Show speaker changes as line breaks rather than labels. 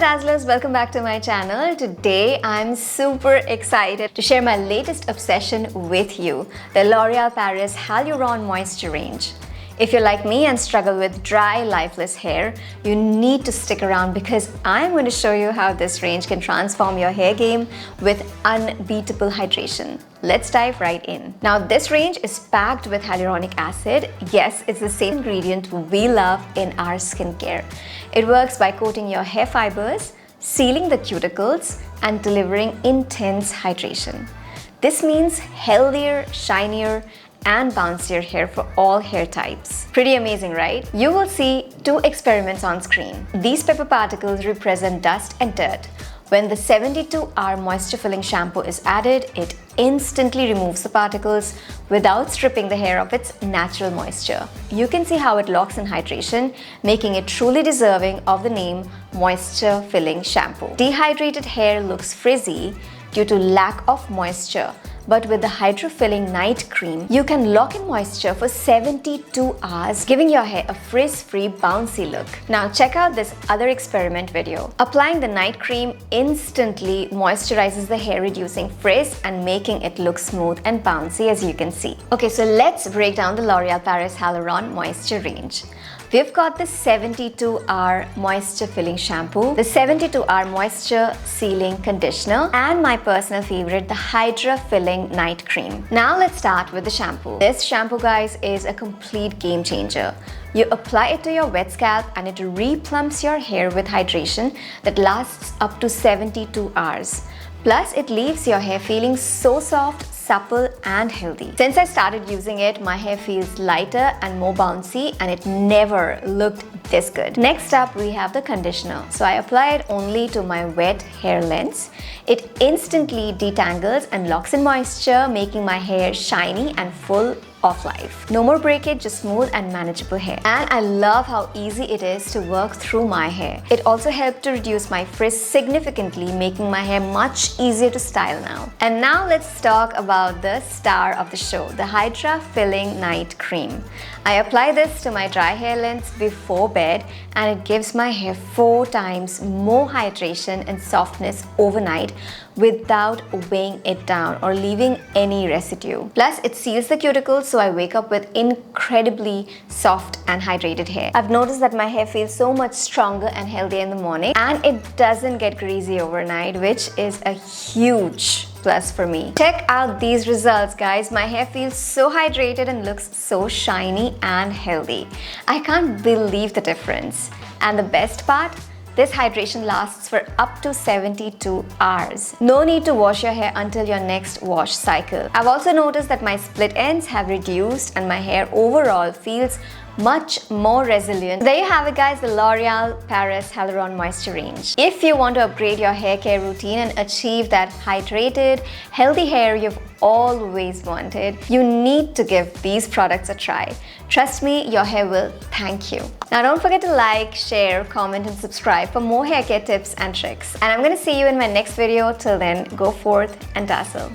Dazzlers, welcome back to my channel. Today I'm super excited to share my latest obsession with you, the L'Oreal Paris Hyaluron Moisture range. If you're like me and struggle with dry, lifeless hair, you need to stick around because I'm going to show you how this range can transform your hair game with unbeatable hydration. Let's dive right in. Now, this range is packed with hyaluronic acid. Yes, it's the same ingredient we love in our skincare. It works by coating your hair fibers, sealing the cuticles, and delivering intense hydration. This means healthier, shinier, and bouncier hair for all hair types. Pretty amazing, right? You will see two experiments on screen. These pepper particles represent dust and dirt. When the 72-hour moisture-filling shampoo is added, it instantly removes the particles without stripping the hair of its natural moisture. You can see how it locks in hydration, making it truly deserving of the name moisture-filling shampoo. Dehydrated hair looks frizzy due to lack of moisture. But with the hydro-filling night cream, you can lock in moisture for 72 hours, giving your hair a frizz-free, bouncy look. Now check out this other experiment video. Applying the night cream instantly moisturizes the hair, reducing frizz and making it look smooth and bouncy, as you can see. Okay, so let's break down the L'Oreal Paris Hyaluron Moisture range. We've got the 72-hour moisture filling shampoo, the 72-hour moisture sealing conditioner, and my personal favorite, the Hydra filling night cream. Now let's start with the shampoo. This shampoo, guys, is a complete game changer. You apply it to your wet scalp and it replumps your hair with hydration that lasts up to 72 hours. Plus, it leaves your hair feeling so soft, supple, and healthy. Since I started using it, my hair feels lighter and more bouncy, and it never looked this good. Next up, we have the conditioner. So I apply it only to my wet hair lengths. It instantly detangles and locks in moisture, making my hair shiny and full of life. No more breakage, just smooth and manageable hair. And I love how easy it is to work through my hair. It also helped to reduce my frizz significantly, making my hair much easier to style now. And now let's talk about the star of the show, the Hydra Filling Night Cream. I apply this to my dry hair lengths before bed, and it gives my hair 4 times more hydration and softness overnight without weighing it down or leaving any residue. Plus, it seals the cuticles, so I wake up with incredibly soft and hydrated hair. I've noticed that my hair feels so much stronger and healthier in the morning, and it doesn't get greasy overnight, which is a huge plus for me. Check out these results, guys. My hair feels so hydrated and looks so shiny and healthy. I can't believe the difference. And the best part? This hydration lasts for up to 72 hours. No need to wash your hair until your next wash cycle. I've also noticed that my split ends have reduced and my hair overall feels much more resilient. There you have it, guys, the L'Oreal Paris Hyaluron Moisture range. If you want to upgrade your hair care routine and achieve that hydrated, healthy hair you've always wanted, you need to give these products a try. Trust me, your hair will thank you. Now don't forget to like, share, comment, and subscribe for more hair care tips and tricks. And I'm going to see you in my next video. Till then, go forth and dazzle.